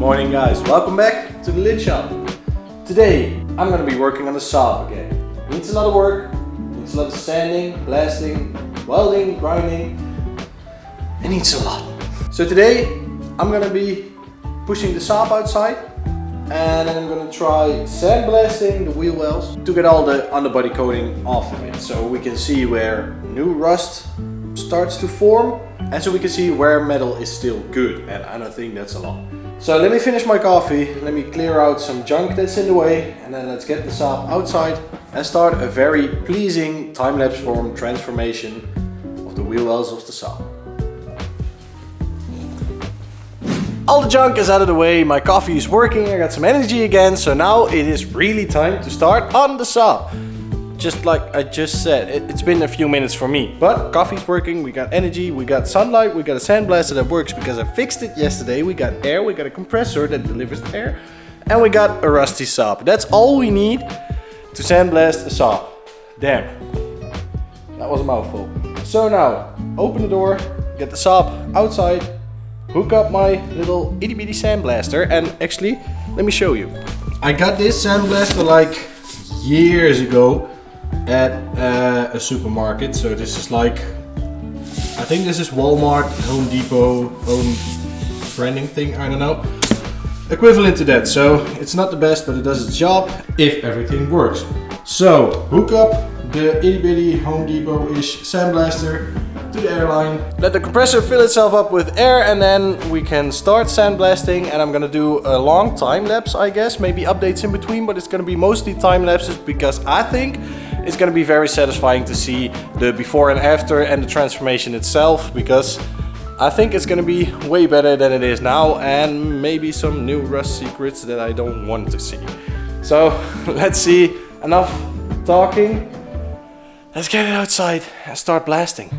Morning guys, welcome back to the lid shop. Today I'm going to be working on the saw again. Needs a lot of work, needs a lot of sanding, blasting, welding, grinding. It needs a lot. So today I'm going to be pushing the saw outside and then I'm going to try sandblasting the wheel wells to get all the underbody coating off of it, so we can see where new rust starts to form and so we can see where metal is still good, and I don't think that's a lot. So let me finish my coffee, let me clear out some junk that's in the way, and then let's get the saw outside and start a very pleasing time-lapse form transformation of the wheel wells of the saw. All the junk is out of the way, my coffee is working, I got some energy again, so now it is really time to start on the saw. Just like I just said, it's been a few minutes for me, but coffee's working, we got energy, we got sunlight, we got a sandblaster that works because I fixed it yesterday, we got air, we got a compressor that delivers the air, and we got a rusty saw. That's all we need to sandblast a saw. Damn, that was a mouthful. So now, open the door, get the saw outside, hook up my little itty bitty sandblaster, and actually, let me show you. I got this sandblaster like years ago at a supermarket, so this is like, I think this is Walmart, Home Depot, own branding thing, I don't know, equivalent to that. So it's not the best, but it does its job if everything works. So hook up the itty bitty Home Depot-ish sandblaster to the airline, let the compressor fill itself up with air, and then we can start sandblasting. And I'm gonna do a long time lapse, I guess, maybe updates in between, but it's gonna be mostly time lapses because I think it's gonna be very satisfying to see the before and after and the transformation itself, because I think it's gonna be way better than it is now, and maybe some new rust secrets that I don't want to see. So let's see, enough talking, let's get it outside and start blasting.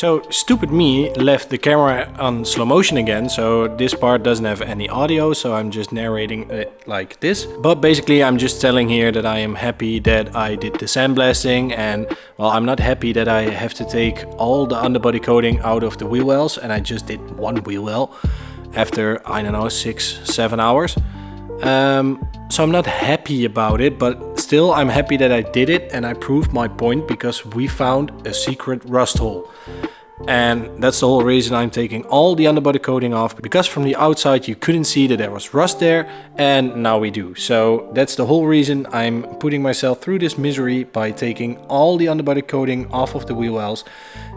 So stupid me left the camera on slow motion again, so this part doesn't have any audio, so I'm just narrating it like this. But basically I'm just telling here that I am happy that I did the sandblasting, and well, I'm not happy that I have to take all the underbody coating out of the wheel wells, and I just did one wheel well after, I don't know, 6-7 hours. So I'm not happy about it, but still I'm happy that I did it and I proved my point, because we found a secret rust hole. And that's the whole reason I'm taking all the underbody coating off, because from the outside you couldn't see that there was rust there, and now we do. So that's the whole reason I'm putting myself through this misery by taking all the underbody coating off of the wheel wells,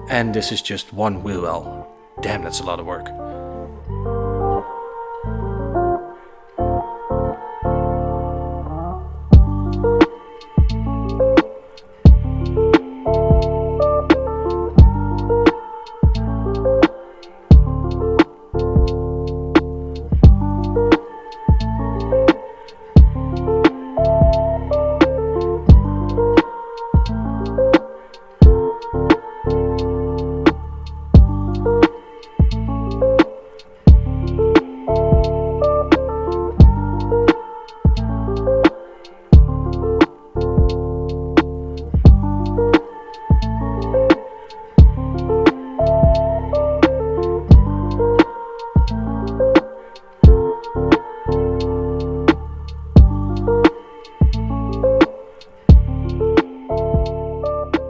and this is just one wheel well. Damn, that's a lot of work.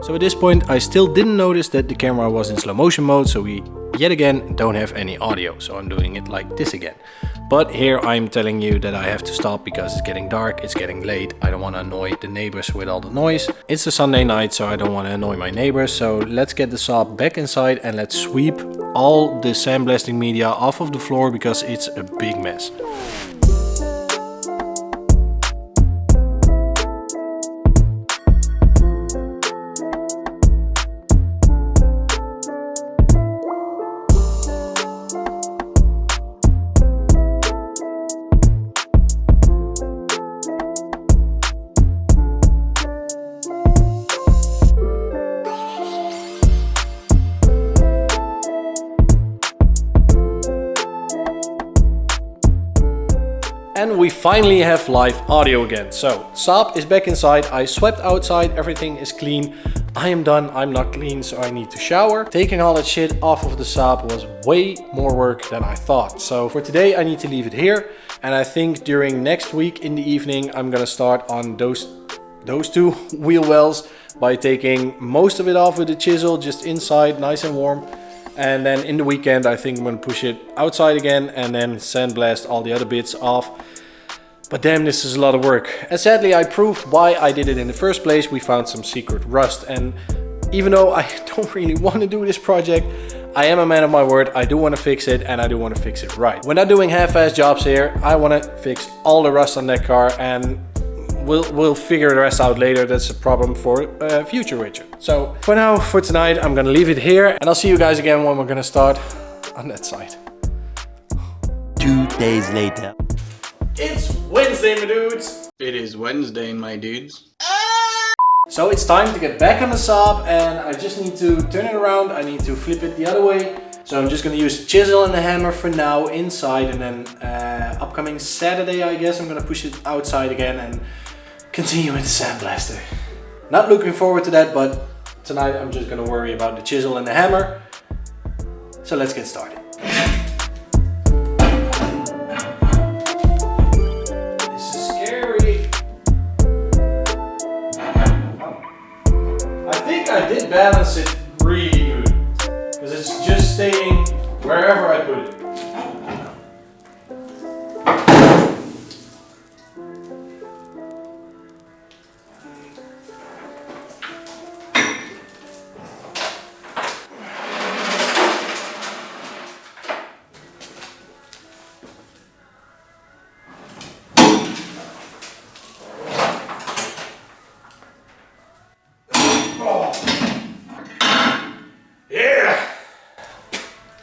So at this point I still didn't notice that the camera was in slow motion mode, so we yet again don't have any audio, so I'm doing it like this again. But here I'm telling you that I have to stop because it's getting dark, it's getting late, I don't want to annoy the neighbors with all the noise. It's a Sunday night, so I don't want to annoy my neighbors, so let's get the saw back inside and let's sweep all the sandblasting media off of the floor, because it's a big mess. And we finally have live audio again. So Saab is back inside, I swept outside, everything is clean. I am done, I'm not clean, so I need to shower. Taking all that shit off of the Saab was way more work than I thought. So for today I need to leave it here. And I think during next week in the evening I'm gonna start on those two wheel wells by taking most of it off with the chisel, just inside, nice and warm. And then in the weekend I think I'm gonna push it outside again and then sandblast all the other bits off. But damn, this is a lot of work. And sadly I proved why I did it in the first place. We found some secret rust, and even though I don't really want to do this project, I am a man of my word. I do want to fix it, and I do want to fix it right. We're not doing half-ass jobs here. I want to fix all the rust on that car, and we'll figure the rest out later. That's a problem for future Richard. So for now, for tonight, I'm gonna leave it here, and I'll see you guys again when we're gonna start on that side. 2 days later. It's Wednesday, my dudes. It is Wednesday, my dudes. So it's time to get back on the Saab, and I just need to turn it around. I need to flip it the other way. So I'm just gonna use Chisel and Hammer for now inside, and then upcoming Saturday, I guess, I'm gonna push it outside again and continue with the sandblaster. Not looking forward to that, but tonight I'm just gonna worry about the Chisel and the Hammer. So let's get started. I did balance it really good, because it's just staying wherever I put it.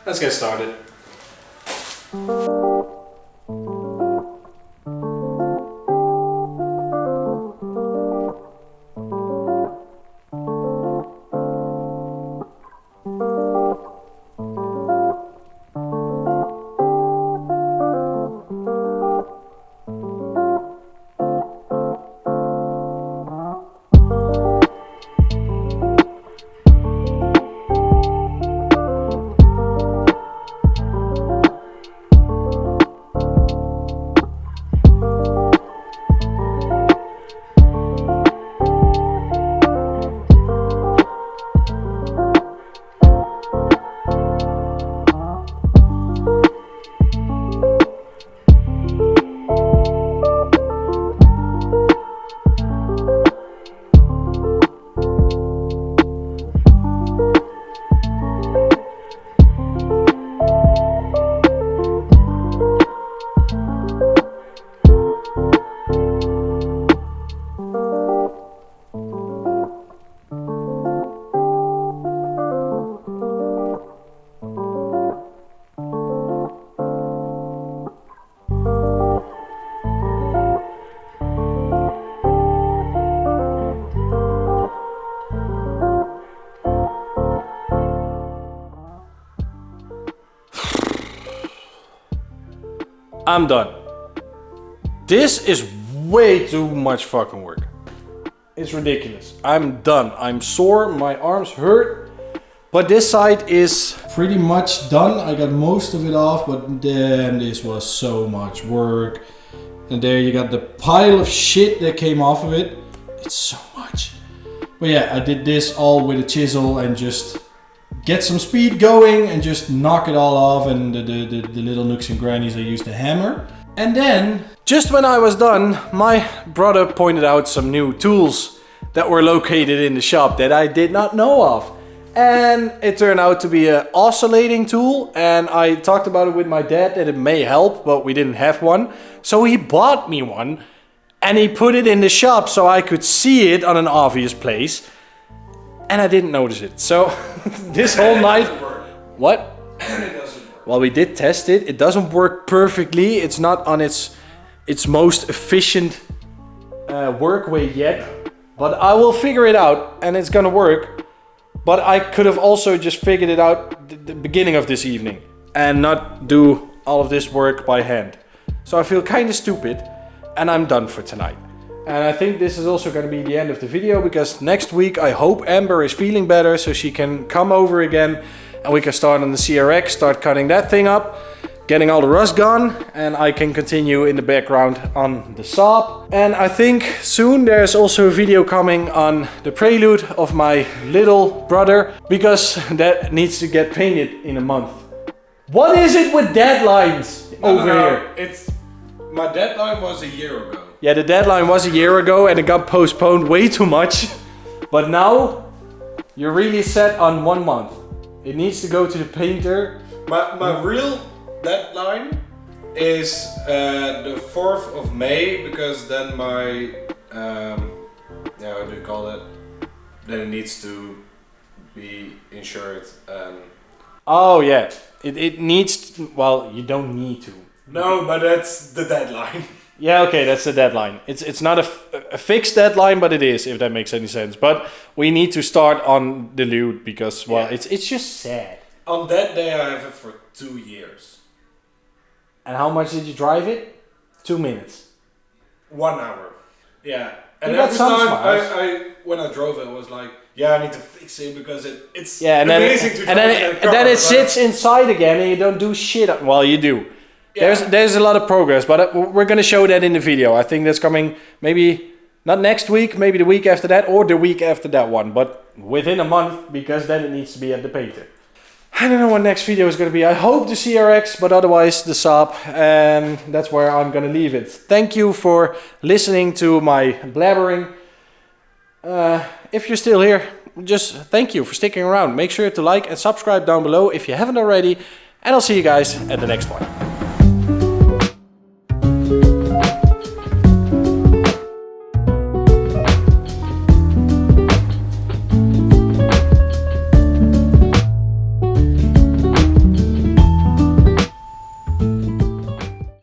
Let's get started. I'm done. This is way too much fucking work. It's ridiculous. I'm done. I'm sore, my arms hurt. But this side is pretty much done. I got most of it off, but then this was so much work. And there you got the pile of shit that came off of it. It's so much. But yeah, I did this all with a chisel and just get some speed going and just knock it all off. And the little nooks and grannies I used the hammer. And then, just when I was done, my brother pointed out some new tools that were located in the shop that I did not know of. And it turned out to be an oscillating tool, and I talked about it with my dad that it may help, but we didn't have one. So he bought me one, and he put it in the shop so I could see it on an obvious place. And I didn't notice it. So this whole night... What? It doesn't work. Well, we did test it. It doesn't work perfectly. It's not on its most efficient work way yet. But I will figure it out, and it's gonna work. But I could have also just figured it out the beginning of this evening and not do all of this work by hand. So I feel kind of stupid, and I'm done for tonight. And I think this is also going to be the end of the video, because next week I hope Amber is feeling better so she can come over again and we can start on the CRX, start cutting that thing up, getting all the rust gone, and I can continue in the background on the Saab. And I think soon there's also a video coming on the Prelude of my little brother, because that needs to get painted in a month. What is it with deadlines over here? It's my deadline was a year ago. Yeah, the deadline was a year ago and it got postponed way too much. But now you're really set on 1 month. It needs to go to the painter. My real deadline is the 4th of May, because then my yeah, what do you call it? Then it needs to be insured. Oh yeah, it needs to, well, you don't need to. No, but that's the deadline. Yeah, okay, that's the deadline. It's not a fixed deadline, but it is, if that makes any sense. But we need to start on the lute because, well, Yeah. it's just sad. On that day I have it for 2 years. And how much did you drive it? 2 minutes. 1 hour. Yeah. And You got every some time smiles. I when I drove it, I was like, yeah, I need to fix it because it's Yeah, and then amazing to drive in that and then car, it sits inside again, and you don't do shit. Well, you do. Yeah. There's a lot of progress, but we're gonna show that in the video. I think that's coming maybe not next week, maybe the week after that, or the week after that one, but within a month, because then it needs to be at the painter. I don't know what next video is going to be. I hope the CRX, but otherwise the Saab, and that's where I'm going to leave it. Thank you for listening to my blabbering. If you're still here, just thank you for sticking around. Make sure to like and subscribe down below if you haven't already, and I'll see you guys at the next one.